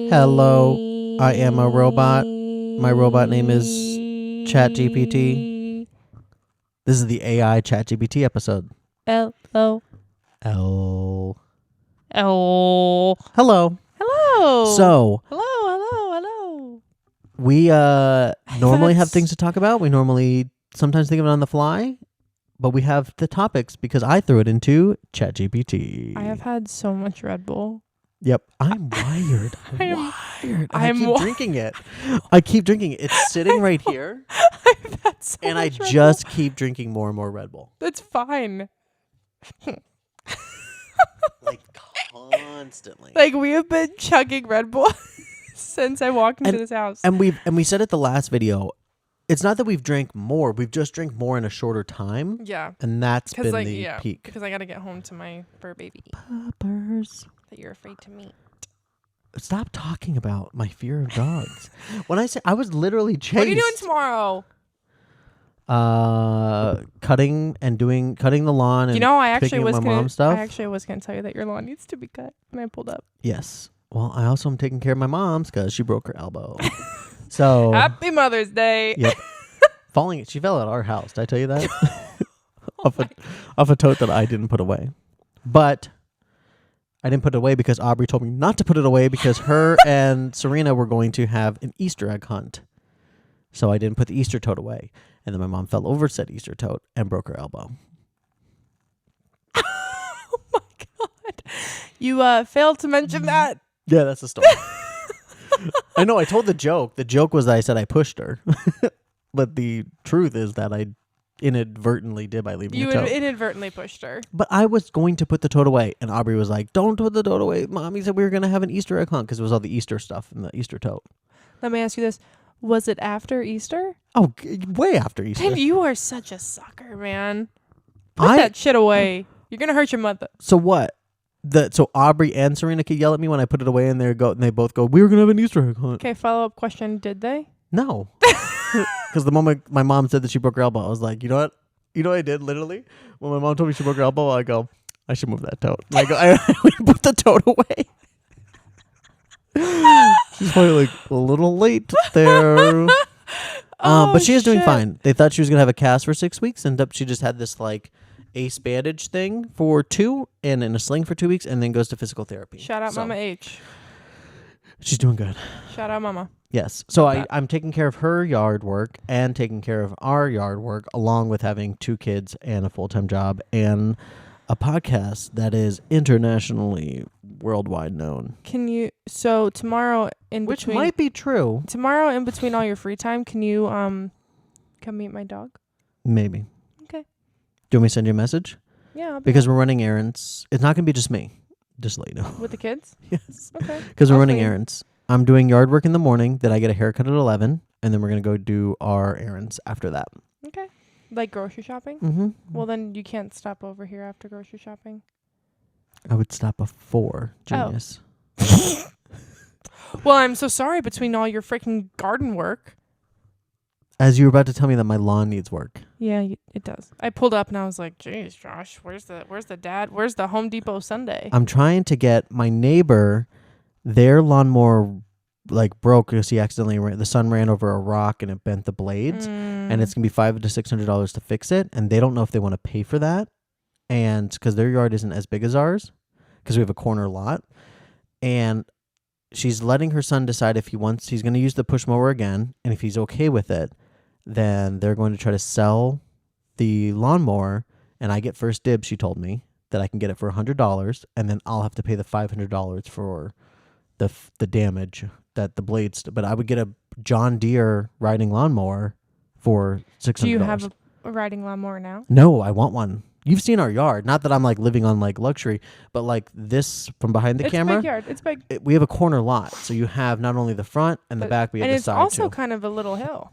Hello, I am a robot. My robot name is ChatGPT. This is the AI ChatGPT episode. Hello. Hello. Hello. So, Hello. we normally have things to talk about. We normally sometimes think of it on the fly, but we have the topics because I threw it into ChatGPT. I have had so much Red Bull. Yep, I'm wired. I keep drinking it. It's sitting right here. I've had so And much I Red just Bull. keep drinking more and more Red Bull. That's fine. Like constantly. Like we have been chugging Red Bull since I walked into this house. And we said it the last video. It's not that we've drank more. We've just drank more in a shorter time. Yeah. And that's been the peak. Because I got to get home to my fur baby. Puppers. That you're afraid to meet. Stop talking about my fear of dogs. When I say I was literally chased. What are you doing tomorrow? Cutting the lawn and I actually was gonna tell you that your lawn needs to be cut when I pulled up. Yes. Well, I also am taking care of my mom's because she broke her elbow. So Happy Mother's Day. Yep. She fell at our house. Did I tell you that? off a tote that I didn't put away. But I didn't put it away because Aubrey told me not to put it away because her and Serena were going to have an Easter egg hunt. So I didn't put the Easter tote away. And then my mom fell over said Easter tote and broke her elbow. Oh my God. You failed to mention that. Yeah, that's the story. I know, I told the joke. The joke was that I said I pushed her. But the truth is that I inadvertently did by leaving the tote. You inadvertently pushed her. But I was going to put the tote away. And Aubrey was like, don't put the tote away. Mommy said we were going to have an Easter egg hunt because it was all the Easter stuff in the Easter tote. Let me ask you this. Was it after Easter? Oh, way after Easter. Then you are such a sucker, man. Put that shit away. You're going to hurt your mother. So what? So Aubrey and Serena could yell at me when I put it away and they both go, we were going to have an Easter egg hunt. Okay, follow-up question. Did they? No. Because the moment my mom said that she broke her elbow, I was like, you know what? You know what I did literally? When my mom told me she broke her elbow, I go, I should move that tote. And I put the tote away. She's probably like a little late there. But she is doing fine. They thought she was going to have a cast for 6 weeks. And she just had this like ace bandage thing for 2 and in a sling for 2 weeks and then goes to physical therapy. Shout out Mama H. She's doing good. Shout out Mama. Yes. So I'm taking care of her yard work and taking care of our yard work along with having 2 kids and a full-time job and a podcast that is internationally worldwide known. So tomorrow Which might be true. Tomorrow in between all your free time, can you come meet my dog? Maybe. Okay. Do you want me to send you a message? Yeah. Because we're running errands. It's not going to be just me. Just to let you know. With the kids? Yes. Okay. Because we're running errands. I'm doing yard work in the morning. Then I get a haircut at 11. And then we're going to go do our errands after that. Okay. Like grocery shopping? Mm-hmm. Well, then you can't stop over here after grocery shopping. I would stop before. Genius. Oh. Well, I'm so sorry between all your freaking garden work. As you were about to tell me that my lawn needs work. Yeah, it does. I pulled up and I was like, "Geez, Josh, where's the Home Depot Sunday?" I'm trying to get my neighbor, their lawnmower like broke because the sun ran over a rock and it bent the blades, and it's gonna be $500 to $600 to fix it, and they don't know if they want to pay for that, and because their yard isn't as big as ours, because we have a corner lot, and she's letting her son decide if he's going to use the push mower again, and if he's okay with it. Then they're going to try to sell the lawnmower, and I get first dibs, she told me, that I can get it for $100, and then I'll have to pay the $500 for the damage that the blades... But I would get a John Deere riding lawnmower for $600. Do you have a riding lawnmower now? No, I want one. You've seen our yard. Not that I'm like living on like luxury, but like this from behind the camera. It's big yard. It's big. We have a corner lot, so you have not only the front and the back, but you have the side too. And it's also kind of a little hill.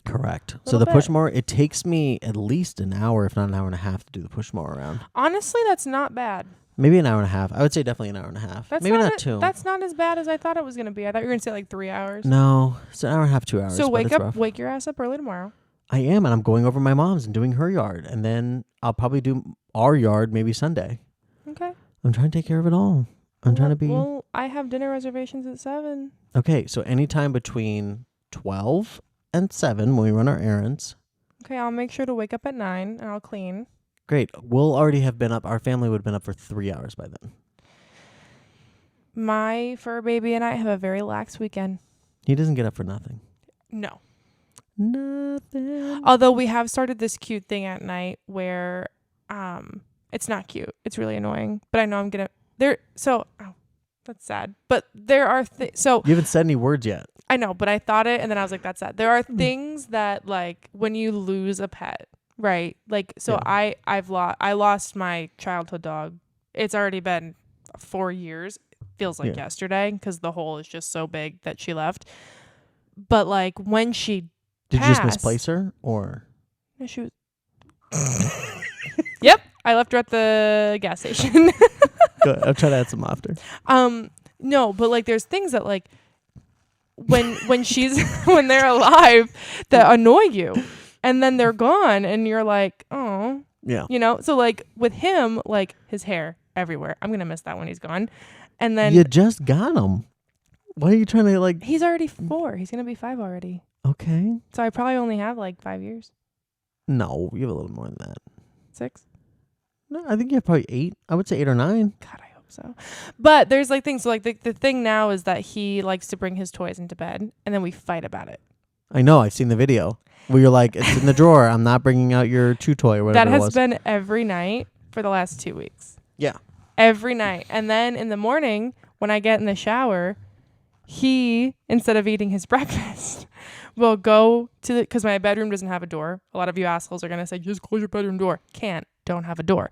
Correct. So the push mower, it takes me at least an hour, if not an hour and a half, to do the push mower around. Honestly, that's not bad. Maybe an hour and a half. I would say definitely an hour and a half. Maybe not 2. That's not as bad as I thought it was going to be. I thought you were going to say like 3 hours. No, it's an hour and a half, 2 hours. So wake your ass up early tomorrow. I am, and I'm going over my mom's and doing her yard, and then I'll probably do our yard maybe Sunday. Okay. I'm trying to take care of it all. I'm trying to be. Well, I have dinner reservations at 7. Okay, so anytime between 12 and 7 when we run our errands. Okay, I'll make sure to wake up at 9 and I'll clean. Great. We'll already have been up. Our family would have been up for 3 hours by then. My fur baby and I have a very lax weekend. He doesn't get up for nothing. No. Nothing. Although we have started this cute thing at night where it's not cute. It's really annoying. But I know I'm going to that's sad. But there are so You haven't said any words yet. I know, but I thought it and then I was like, that's sad. There are things that like when you lose a pet, right? Like so Yeah. I lost my childhood dog. It's already been 4 years. Feels like yesterday because the hole is just so big that she left. But like when she Did you just misplace her or? No, she was. Yep, I left her at the gas station. Good. I'll try to add some after. No, but like there's things that like when she's when they're alive that annoy you, and then they're gone, and you're like, oh, Yeah. you know. So like with him, like his hair everywhere. I'm gonna miss that when he's gone, and then You just got him. Why are you trying to like? he's already 4. He's gonna be 5 already. Okay. So I probably only have like 5 years. No, you have a little more than that. 6. No, I think you have probably 8. I would say 8 or 9. God, I hope so. But there's like things. So like the thing now is that he likes to bring his toys into bed, and then we fight about it. I know. I've seen the video where you're like, it's in the drawer. I'm not bringing out your chew toy or whatever That it has was. been every night for the last 2 weeks. Yeah. Every night. And then in the morning, when I get in the shower, he, instead of eating his breakfast, will go to the, because my bedroom doesn't have a door. A lot of you assholes are going to say, just close your bedroom door. Don't have a door.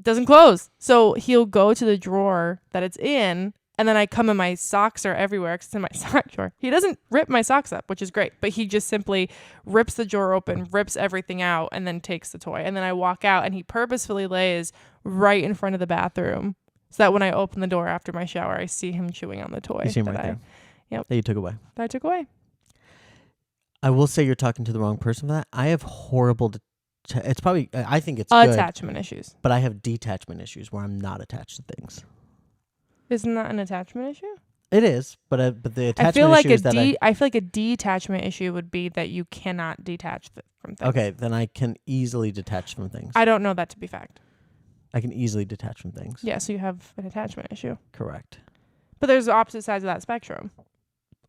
Doesn't close. So he'll go to the drawer that it's in, and then I come and my socks are everywhere because it's in my sock drawer. He doesn't rip my socks up, which is great, but he just simply rips the drawer open, rips everything out, and then takes the toy. And then I walk out, and he purposefully lays right in front of the bathroom so that when I open the door after my shower, I see him chewing on the toy. You see him right there. Yep. That you took away. That I took away. I will say you're talking to the wrong person for that. I have horrible. It's probably. I think it's good, Attachment issues. but I have detachment issues where I'm not attached to things. Isn't that an attachment issue? It is, but the attachment I feel like issue is that I feel like a detachment issue would be that you cannot detach from things. okay, then I can easily detach from things. I don't know that to be fact. I can easily detach from things. Yeah, so you have an attachment issue. Correct. But there's the opposite sides of that spectrum.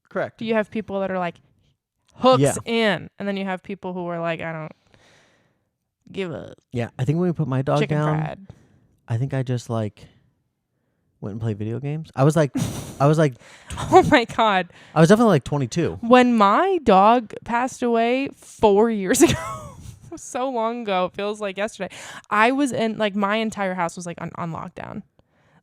Correct. You have people that are like hooks Yeah. in, and then you have people who are like, I don't give a Yeah, I think when we put my dog chicken down, fried. I think I just like went and played video games. I was like, Oh my God. I was definitely like 22. When my dog passed away 4 years ago, so long ago, it feels like yesterday, I was in, like, my entire house was like on lockdown.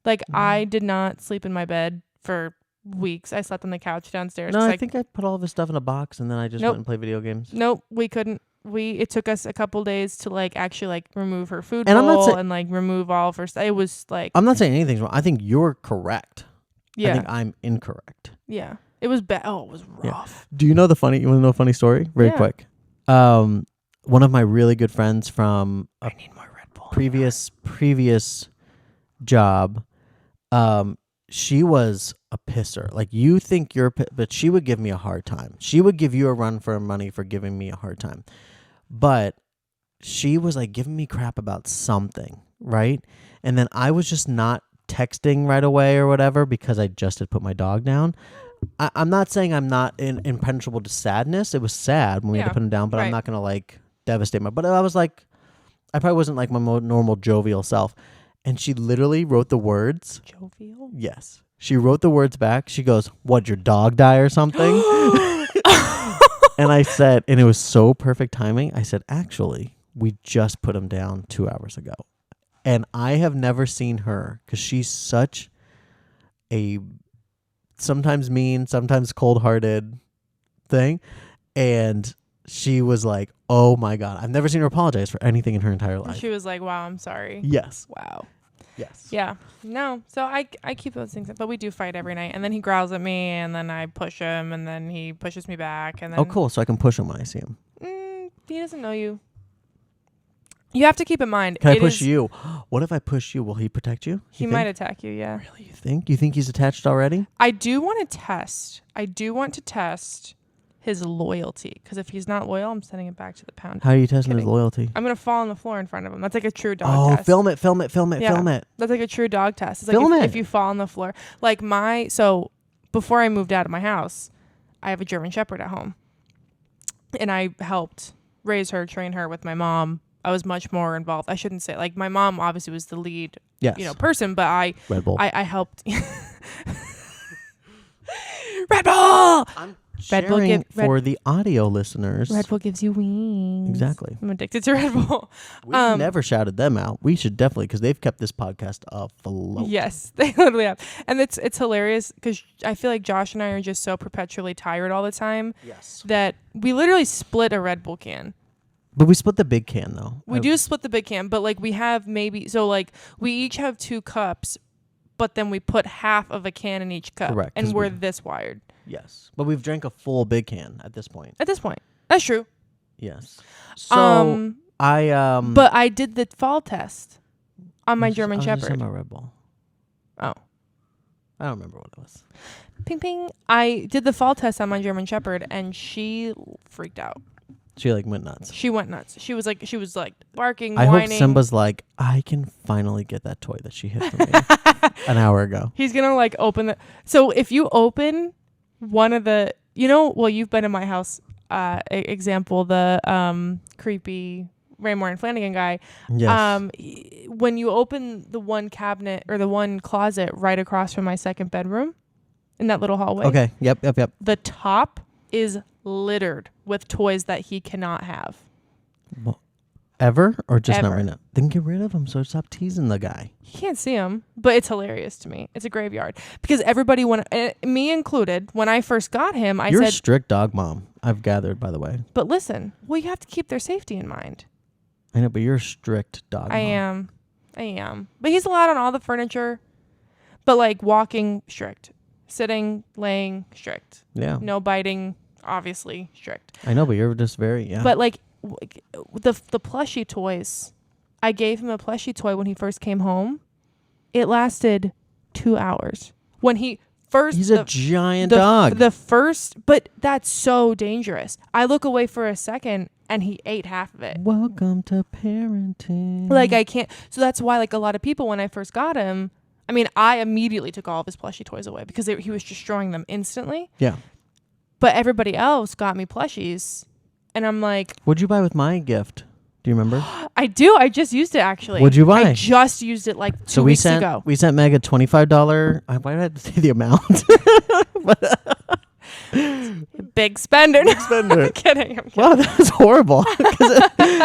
Like, I did not sleep in my bed for weeks. I slept on the couch downstairs. No, I think I put all of his stuff in a box and then I just Nope. went and played video games. Nope, we couldn't. It took us a couple days to like actually like remove her food And I'm not bowl sa- and like remove all of her stuff. It was like, I'm not saying anything's wrong. I think you're correct. yeah, I think I'm incorrect. yeah. It was bad. Oh, it was rough. Do you know you want to know a funny story? Very Yeah. quick. One of my really good friends from a I need more Red Bull. previous job, she was a pisser. Like, you think but she would give me a hard time. She would give you a run for her money for giving me a hard time. But she was like giving me crap about something, right? And then I was just not texting right away or whatever because I just had put my dog down. I'm not saying I'm not impenetrable to sadness. It was sad when we had to Yeah, put him down, but I'm right. not going to like devastate my. But I was like, I probably wasn't like my normal jovial self. And she literally wrote the words. Jovial. Yes. She wrote the words back. She goes, "What'd your dog die or something?" And I said, and it was so perfect timing. I said, "Actually, we just put him down 2 hours ago." And I have never seen her, because she's such a sometimes mean, sometimes cold-hearted thing. And she was like, "Oh my God." I've never seen her apologize for anything in her entire And life. she was like, "Wow, I'm sorry." Yes. Wow. Yes. Yeah. No. So I keep those things, but we do fight every night. And then he growls at me, and then I push him, and then he pushes me back, and then Oh, cool. So I can push him when I see him. He doesn't know you. You have to keep in mind. Can I push you? What if I push you? Will he protect you? He might attack you, yeah. Really? You think? You think he's attached already? I do want to test his loyalty. Because if he's not loyal, I'm sending it back to the pound. How are you testing his loyalty? I'm going to fall on the floor in front of him. That's like a true dog test. Film it. That's like a true dog test. It's Film like it. if you fall on the floor. Like so before I moved out of my house, I have a German Shepherd at home. And I helped raise her, train her with my mom. I was much more involved. I shouldn't say, like, my mom obviously was the lead, person, but Red Bull. I helped. Red Bull! I'm sharing for the audio listeners. Red Bull gives you wings. Exactly. I'm addicted to Red Bull. We've never shouted them out. We should definitely, because they've kept this podcast afloat. Yes, they literally have. And it's hilarious because I feel like Josh and I are just so perpetually tired all the time. Yes. That we literally split a Red Bull can. But we split the big can, though. We do split the big can, but like we have we each have 2 cups, but then we put half of a can in each cup. Correct. And we're this wired. Yes. But we've drank a full big can at this point. That's true. Yes. So but I did the fall test on my German Shepherd. I was just on my Red Bull. Oh. I don't remember what it was. Ping ping. I did the fall test on my German Shepherd and she freaked out. She went nuts. She went nuts. She was like barking, I whining. hope Simba's like, I can finally get that toy that she hid from me an hour ago. He's gonna open the. So if you open one of the, you've been in my house. Example, the creepy Raymore and Flanagan guy. Yes. When you open the one cabinet or the one closet right across from my second bedroom, in that little hallway. Okay. Yep. The top is littered with toys that he cannot have. Well, ever or just Ever. not right now? Then get rid of him. So stop teasing the guy. He can't see him, but it's hilarious to me. It's a graveyard because everybody, me included, when I first got him, You're said, a strict dog mom. I've gathered, by the way. but listen, you have to keep their safety in mind. I know, but you're a strict dog mom. I am. But he's allowed on all the furniture, but walking, strict. Sitting, laying, strict. Yeah. No biting, obviously strict. I know, but you're just very, yeah. But the plushie toys, I gave him a plushie toy when he first came home. It lasted 2 hours. When he first... He's a giant dog. But that's so dangerous. I look away for a second and he ate half of it. Welcome to parenting. I can't... So that's why a lot of people, when I first got him, I immediately took all of his plushie toys away because he was destroying them instantly. Yeah. But everybody else got me plushies. And I'm like... What'd you buy with my gift? Do you remember? I do. I just used it, actually. What'd you buy? I just used it 2 weeks ago. We sent Meg a $25... Why did I have to say the amount? Big spender. Big spender. I'm kidding. Wow, that was horrible.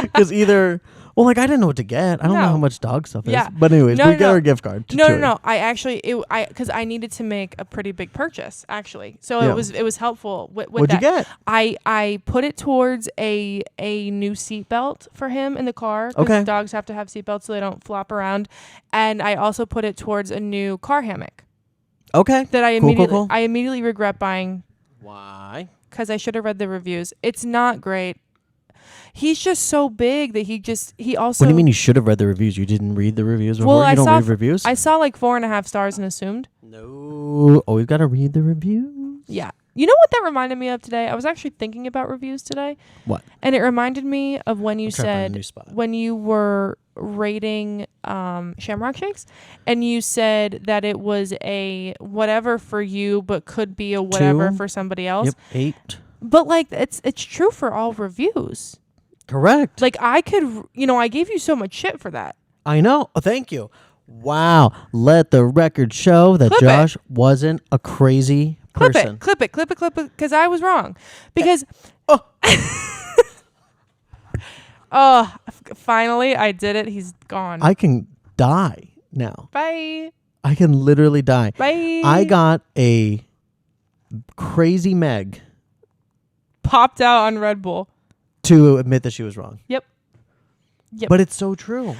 Because either... Well, I didn't know what to get. I don't know how much dog stuff is. Yeah. But anyways, we got our gift card. No. I actually, because I needed to make a pretty big purchase, actually. So it was helpful with What'd that. you get? I put it towards a new seatbelt for him in the car. Okay. Dogs have to have seatbelts so they don't flop around. And I also put it towards a new car hammock. Okay. That I Cool. I immediately regret buying. Why? Because I should have read the reviews. It's not great. He's just so big that he also... What do you mean you should have read the reviews? You didn't read the reviews before? Well, you don't read reviews? I saw 4.5 stars and assumed. No. Always got to read the reviews. Yeah. You know what that reminded me of today? I was actually thinking about reviews today. What? And it reminded me of when you said... When you were rating Shamrock Shakes, and you said that it was a whatever for you, but could be a whatever for somebody else. Yep, 8. But it's true for all reviews. Correct. I could, I gave you so much shit for that. I know. Oh, thank you. Wow. Let the record show that Josh wasn't a crazy person. Clip it, because I was wrong. Because... Finally, I did it. He's gone. I can die now. Bye. I can literally die. Bye. I got a crazy Meg. Popped out on Red Bull. To admit that she was wrong. Yep. But it's so true.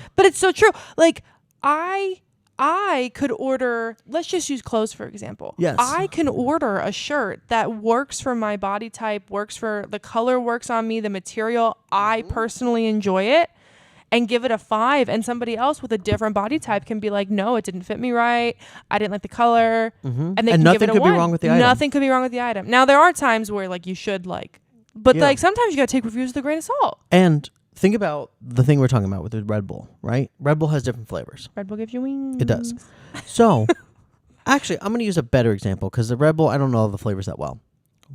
I could order, let's just use clothes for example. Yes. I can order a shirt that works for my body type, works for the color, works on me, the material. I personally enjoy it. and give it a 5, and somebody else with a different body type can be like, no, it didn't fit me right. I didn't like the color. Mm-hmm. And they and can nothing give it a could 1. be wrong with the item. Nothing could be wrong with the item. Now, there are times where like you should like, but Yeah. like sometimes you got to take reviews with a grain of salt. And think about the thing we're talking about with the Red Bull, right? Red Bull has different flavors. Red Bull gives you wings. It does. So, actually, I'm going to use a better example because the Red Bull, I don't know all the flavors that well.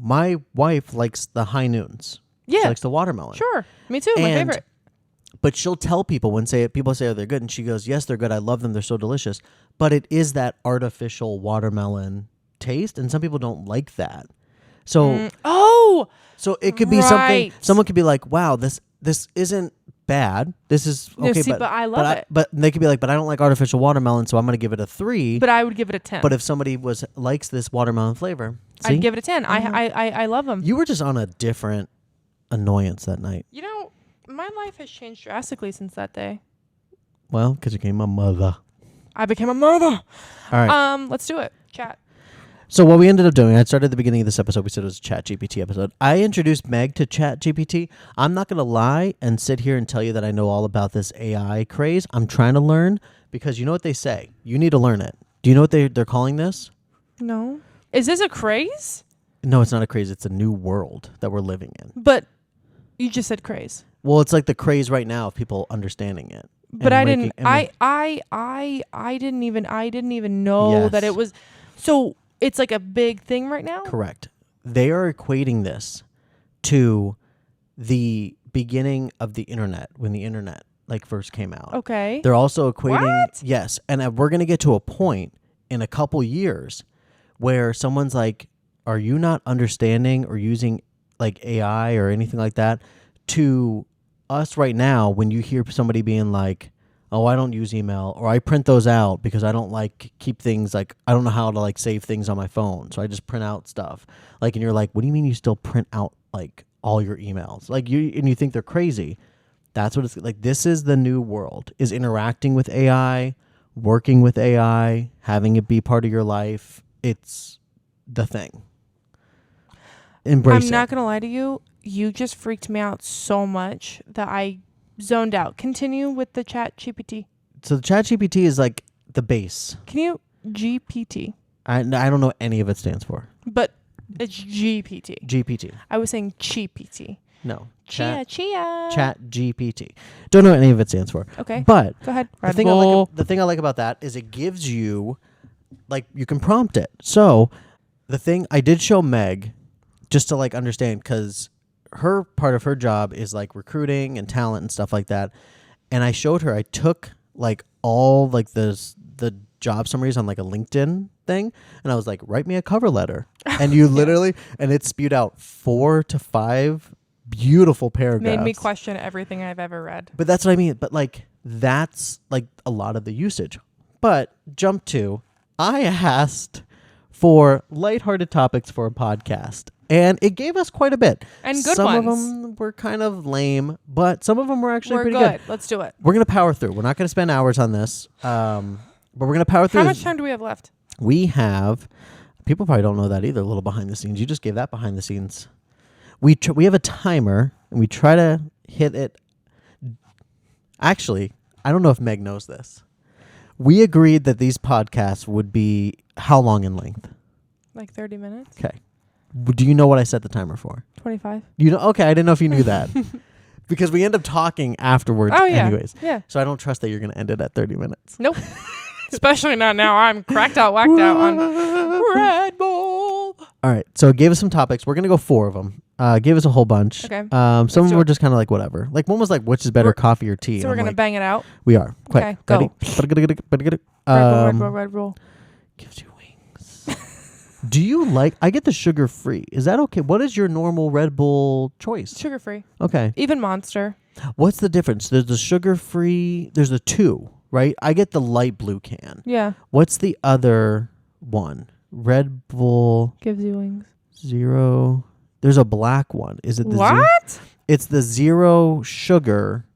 My wife likes the high noons. Yeah. She likes the watermelon. Sure. Me too. My And- favorite. But she'll tell people people say, oh, they're good. And she goes, yes, they're good. I love them. They're so delicious. But it is that artificial watermelon taste. And some people don't like that. So, so it could be something, Right. someone could be like, wow, this isn't bad. This is No, okay. see, but I love it. But they could be like, but I don't like artificial watermelon. So I'm going to give it a 3. But I would give it a 10. But if somebody likes this watermelon flavor, see? I'd give it a 10. I love them. You were just on a different annoyance that night. You know, my life has changed drastically since that day. Well, because you became a mother. I became a mother. All right. Let's do it. Chat. So what we ended up doing, I started at the beginning of this episode, we said it was a ChatGPT episode. I introduced Meg to ChatGPT. I'm not going to lie and sit here and tell you that I know all about this AI craze. I'm trying to learn because you know what they say. You need to learn it. Do you know what they're calling this? No. Is this a craze? No, it's not a craze. It's a new world that we're living in. But you just said craze. Well, it's like the craze right now of people understanding it. But and I making- didn't. and I didn't even know that Yes. it was. So it's like a big thing right now. Correct. They are equating this to the beginning of the internet, when the internet like first came out. Okay. They're also equating What? yes, and we're going to get to a point in a couple years where someone's like, are you not understanding or using like AI or anything like that? To us right now, when you hear somebody being like, oh, I don't use email, or I print those out because I don't like keep things, like I don't know how to like save things on my phone, so I just print out stuff. Like, and you're like, what do you mean you still print out like all your emails? Like you think they're crazy. That's what it's like. This is the new world, is interacting with AI, working with AI, having it be part of your life. It's the thing. Embrace it. I'm not gonna lie to you. You just freaked me out so much that I zoned out. Continue with the chat GPT. So the ChatGPT is like the base. Can you GPT? I don't know what any of it stands for. But it's GPT. GPT. I was saying GPT. No. Chia. Chat GPT. Don't know what any of it stands for. Okay. But Go ahead. the thing I like about that is it gives you, like, you can prompt it. So the thing I did show Meg just to like understand, because her part of her job is like recruiting and talent and stuff like that. And I showed her, I took like all like the job summaries on like a LinkedIn thing, and I was like, write me a cover letter. And you literally, and it spewed out 4 to 5 beautiful paragraphs. Made me question everything I've ever read. But that's what I mean. But like, that's like a lot of the usage. But jump to, I asked for lighthearted topics for a podcast, and it gave us quite a bit. And good some ones. of them were kind of lame, but some of them were actually We're pretty good. good. Let's do it. We're going to power through. We're not going to spend hours on this, but we're going to power through. How much time do we have left? We have, people probably don't know that either, a little behind the scenes. You just gave that behind the scenes. We have a timer, and we try to hit it. Actually, I don't know if Meg knows this. We agreed that these podcasts would be how long in length? Like 30 minutes? Okay. Do you know what I set the timer for? 25? You know? Okay, I didn't know if you knew that. Because we end up talking afterwards Oh, yeah. anyways. Yeah. So I don't trust that you're going to end it at 30 minutes. Nope. Especially not now. I'm cracked out, whacked out on Red Bull. All right. So it gave us some topics. We're going to go 4 of them. Gave us a whole bunch. Okay. Some of do them were it. just kind of like whatever. Like one was like, which is better, We're- coffee or tea? So And we're I'm going to like, bang it out. we are. Quick. Okay, go. Ready? Red Bull, Red Bull. Gives you wings. Do you like, I get the sugar free. Is that okay? What is your normal Red Bull choice? Sugar free. Okay. Even Monster. What's the difference? There's the sugar free, there's the 2, right? I get the light blue can. Yeah. What's the other one? Red Bull Gives you wings. 0. There's a black one. Is it the What? It's the 0 sugar.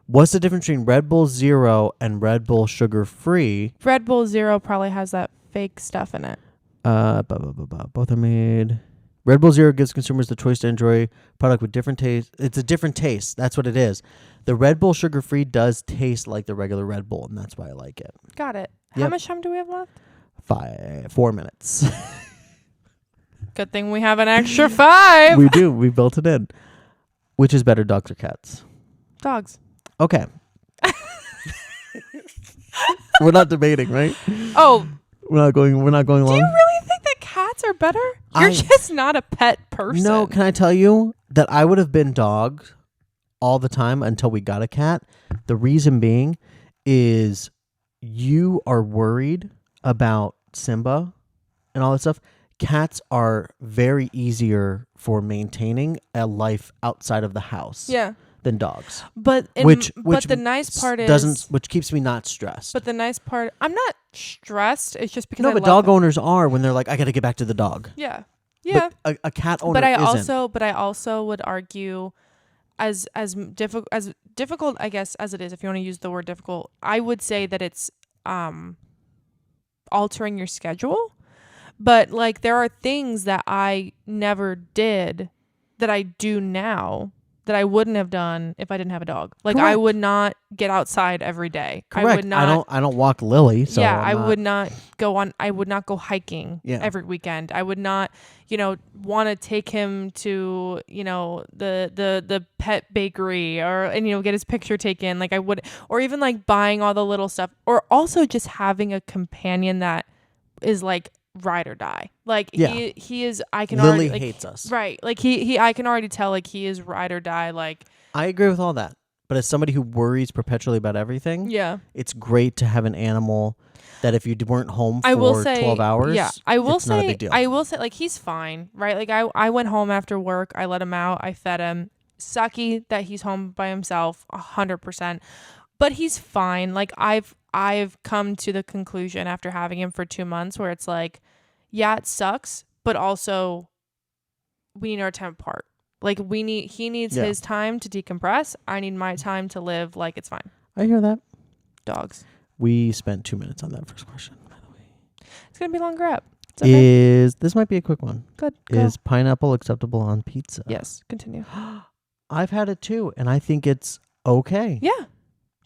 What's the difference between Red Bull 0 and Red Bull sugar free? Red Bull Zero probably has that fake stuff in it. Both are made. Red Bull Zero gives consumers the choice to enjoy a product with different taste. It's a different taste. That's what it is. The Red Bull sugar-free does taste like the regular Red Bull, and that's why I like it. Got it. How Yep. much time do we have left? 4 minutes. Good thing we have an extra 5. We do. We built it in. Which is better, dogs or cats? Dogs. Okay. We're not debating, right? Oh, We're not going do long. you really think that cats are better? You're just not a pet person. No, can I tell you that I would have been dogs all the time until we got a cat? The reason being is you are worried about Simba and all that stuff. Cats are very easier for maintaining a life outside of the house than dogs. But Which the nice part is which keeps me not stressed. But the nice part, I'm not stressed. It's just because no, I but love dog them. owners are when they're like, I got to get back to the dog. Yeah. Yeah. But a cat owner But I isn't. also would argue as difficult I guess as it is, if you want to use the word difficult, I would say that it's altering your schedule. But like there are things that I never did that I do now that I wouldn't have done if I didn't have a dog. Like Correct. I would not get outside every day. Correct. I would not I don't walk Lily, so I would not go hiking Yeah. every weekend. I would not, want to take him to, the pet bakery and get his picture taken. Like I would, or even like buying all the little stuff, or also just having a companion that is like ride or die. Like he is, I can Lily already like, hates us. right. Like he I can already tell like he is ride or die. Like I agree with all that. But as somebody who worries perpetually about everything, it's great to have an animal that if you weren't home for 12 hours, it's not a big deal. I will say, like, he's fine, right? Like, I went home after work. I let him out. I fed him. Sucky that he's home by himself, 100%. But he's fine. Like, I've come to the conclusion after having him for 2 months where it's like, yeah, it sucks, but also we need our time apart. Like he needs his time to decompress. I need my time to live. Like it's fine. I hear that. Dogs. We spent 2 minutes on that first question, by the way. It's going to be a longer up. Okay. This might be a quick one. Good. Go. Is pineapple acceptable on pizza? Yes. Continue. I've had it too, and I think it's okay. Yeah.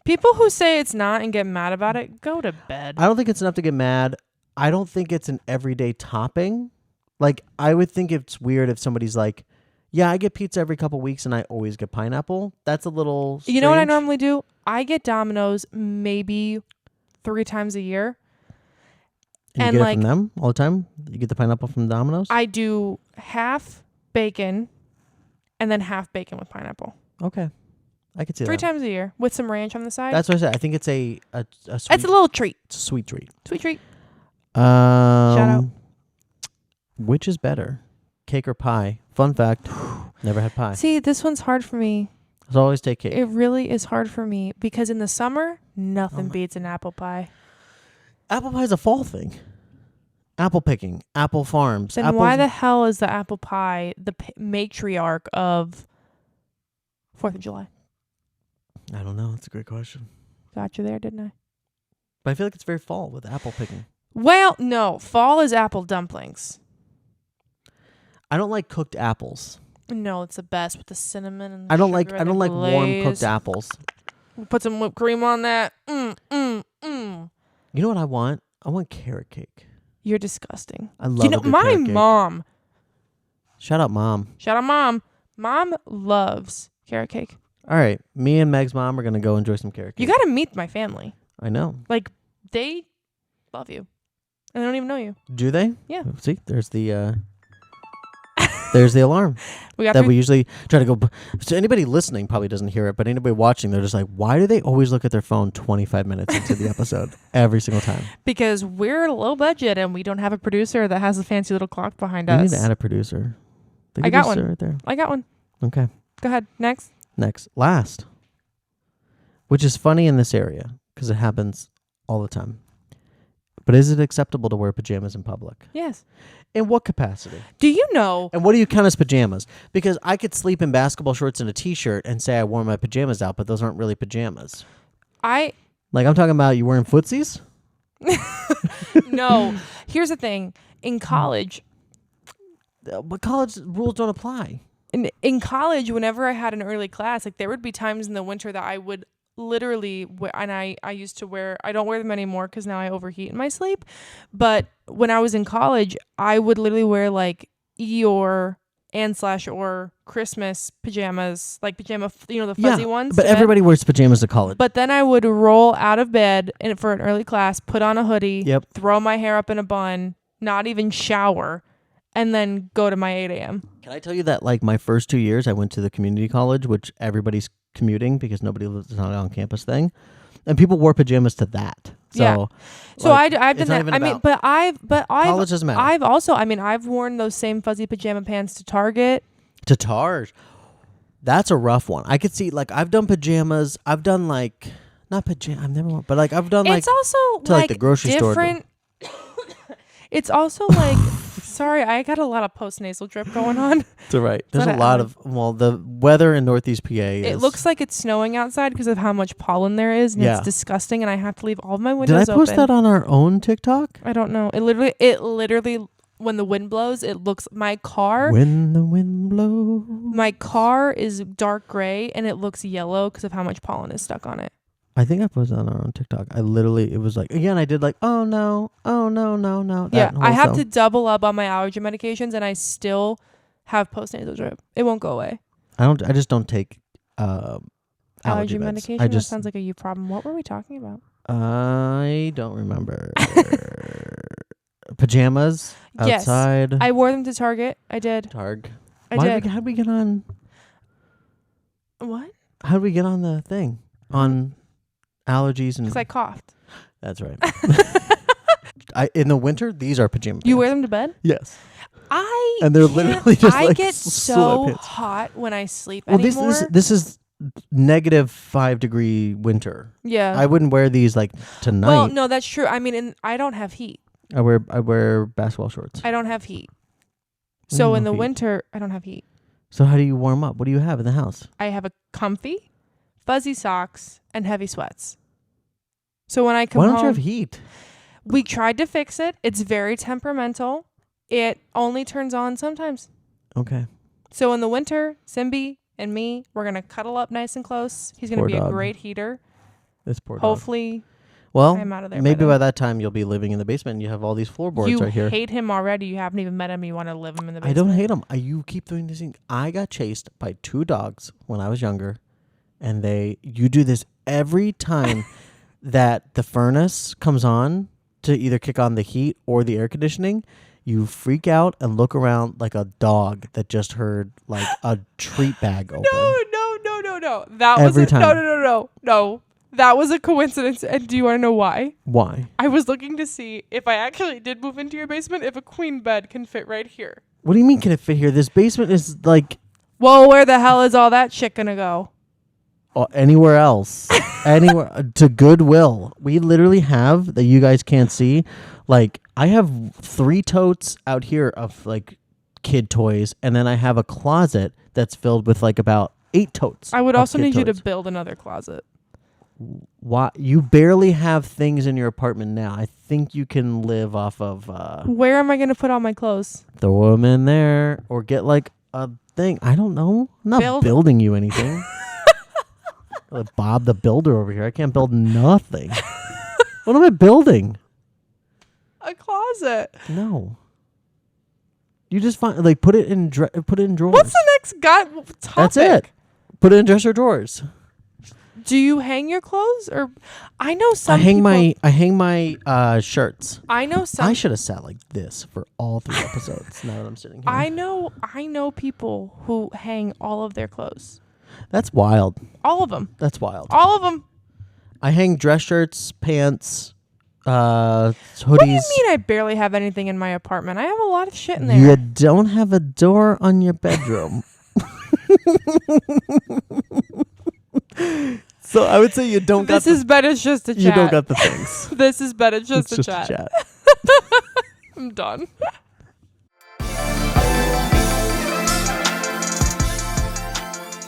People who say it's not and get mad about it, go to bed. I don't think it's enough to get mad. I don't think it's an everyday topping. Like, I would think it's weird if somebody's like, yeah, I get pizza every couple weeks and I always get pineapple. That's a little strange. You know what I normally do? I get Domino's maybe 3 times a year. And you get it from them all the time? You get the pineapple from Domino's? I do half bacon and then half bacon with pineapple. Okay. I could see 3 that. times a year with some ranch on the side. That's what I said. I think it's a sweet, it's a little treat. It's a sweet treat. Sweet treat. Shout out. Which is better, cake or pie? Fun fact, never had pie. See, this one's hard for me. So always take cake. It really is hard for me because in the summer, nothing beats an apple pie. Apple pie is a fall thing. Apple picking, apple farms. Then why the hell is the apple pie the matriarch of 4th of July? I don't know. It's a great question. Got you there, didn't I? But I feel like it's very fall with apple picking. Well, no. Fall is apple dumplings. I don't like cooked apples. No, it's the best with the cinnamon and I don't sugar like and the warm cooked glaze. apples. Put some whipped cream on that. You know what I want? I want carrot cake. You're disgusting. I love a good my carrot cake. mom. Shout out mom. Shout out mom. Mom loves carrot cake. All right, me and Meg's mom are gonna go enjoy some carrot cake. You got to meet my family. I know. Like they love you, and they don't even know you. Do they? Yeah. See, there's the there's the alarm We got that three- we usually try to go. So anybody listening probably doesn't hear it, but anybody watching, they're just like, why do they always look at their phone 25 minutes into the episode every single time? because we're low budget and we don't have a producer that has a fancy little clock behind We us. need to add a producer. The I got producer one. right there. I got one. Okay. Go ahead. Next. Last, which is funny in this area because it happens all the time. But is it acceptable to wear pajamas in public? Yes. In what capacity? Do you know? And what do you count as pajamas? Because I could sleep in basketball shorts and a t-shirt and say I wore my pajamas out, but those aren't really pajamas. I Like I'm talking about you wearing footsies? no. Here's the thing. In college, But college rules don't apply. in college, whenever I had an early class, like there would be times in the winter that I would literally and I used to wear, I don't wear them anymore because now I overheat in my sleep, but when I was in college I would literally wear like Eeyore and / or Christmas pajamas, like pajama, the fuzzy ones, but everybody wears pajamas to college. but then I would roll out of bed and for an early class, put on a hoodie, Yep. throw my hair up in a bun, not even shower, and then go to my 8 a.m. Can I tell you that like my first 2 years I went to the community college, which everybody's commuting because nobody lives, it's not an on campus thing, and people wore pajamas to that. So Yeah. So like, I've it's done not that. even I mean, about- college doesn't matter. I've also, I mean, I've worn those same fuzzy pajama pants to Target. To Targe, that's a rough one. I could see like I've done pajamas. I've done like not pajama. I've never worn, but like I've done like It's also to like the grocery store. different. It's also like, sorry, I got a lot of post-nasal drip going on. It's all right. There's not a lot a- of the weather in Northeast PA. It looks like it's snowing outside because of how much pollen there is, and Yeah. it's disgusting. And I have to leave all of my Did windows I post open. that on our own TikTok? I don't know. It literally, when the wind blows, it looks. My car When the wind blows. is dark gray, and it looks yellow because of how much pollen is stuck on it. I think I posted on our own TikTok. It was like again. I did like oh no. That Yeah, I have whole to double up on my allergy medications, and I still have postnasal drip. It won't go away. I just don't take allergy meds. medication. I just That sounds like a you problem. What were we talking about? I don't remember. Pajamas Yes. outside. I wore them to Target. I did. Targ. I did. How'd we get on? What? How'd we get on the thing on allergies and? Because I coughed. That's right. In the winter, these are pajama pants. You wear them to bed? Yes. And they're literally just I like get so sweatpants. hot when I sleep Well, anymore. this is -5-degree winter. Yeah. I wouldn't wear these like tonight. Well, no, that's true. I mean, I don't have heat. I wear basketball shorts. I don't have heat. You So don't in the have heat. winter, I don't have heat. So how do you warm up? What do you have in the house? I have a comfy, fuzzy socks, and heavy sweats. So when I come Why home, don't you have heat? we tried to fix it. It's very temperamental. It only turns on sometimes. Okay. So in the winter, Simbi and me, we're going to cuddle up nice and close. He's going to Poor be a dog. great heater. This poor dog. Hopefully, Well, I'm out of there. maybe by by then. that time you'll be living in the basement and you have all these floorboards You right here. hate him already. You haven't even met him. You want to live him in the I basement. don't hate them. You keep doing this thing. I got chased by 2 dogs when I was younger, and you do this every time that the furnace comes on to either kick on the heat or the air conditioning. You freak out and look around like a dog that just heard like a treat bag open. No. That Every was time. No. That was a coincidence. And do you want to know why? Why? I was looking to see if I actually did move into your basement, if a queen bed can fit right here. What do you mean can it fit here? This basement is like Well, where the hell is all that shit gonna go? anywhere else. Anywhere to Goodwill. We literally have that you guys can't see. Like I have 3 totes out here of like kid toys, and then I have a closet that's filled with like about 8 totes. I would of also kid need you toys. to build another closet. Why you barely have things in your apartment now? I think you can live off of Where am I gonna put all my clothes? throw them in there or get like a thing. I don't know. I'm not building you anything. Bob the Builder over here. I can't build nothing. What am I building? A closet. No. You just find put it in drawers. What's the next topic? That's it. Put it in dresser drawers. Do you hang your clothes, or I know some? I hang my shirts. I know some. I should have sat like this for all 3 episodes. Now that I'm sitting here. I know people who hang all of their clothes. That's wild. All of them. That's wild. All of them. I hang dress shirts, pants, hoodies. What do you mean I barely have anything in my apartment? I have a lot of shit in there. You don't have a door on your bedroom. So I would say you don't got This is better just a chat. you don't got the things. This is better just It's a just chat. a chat. I'm done.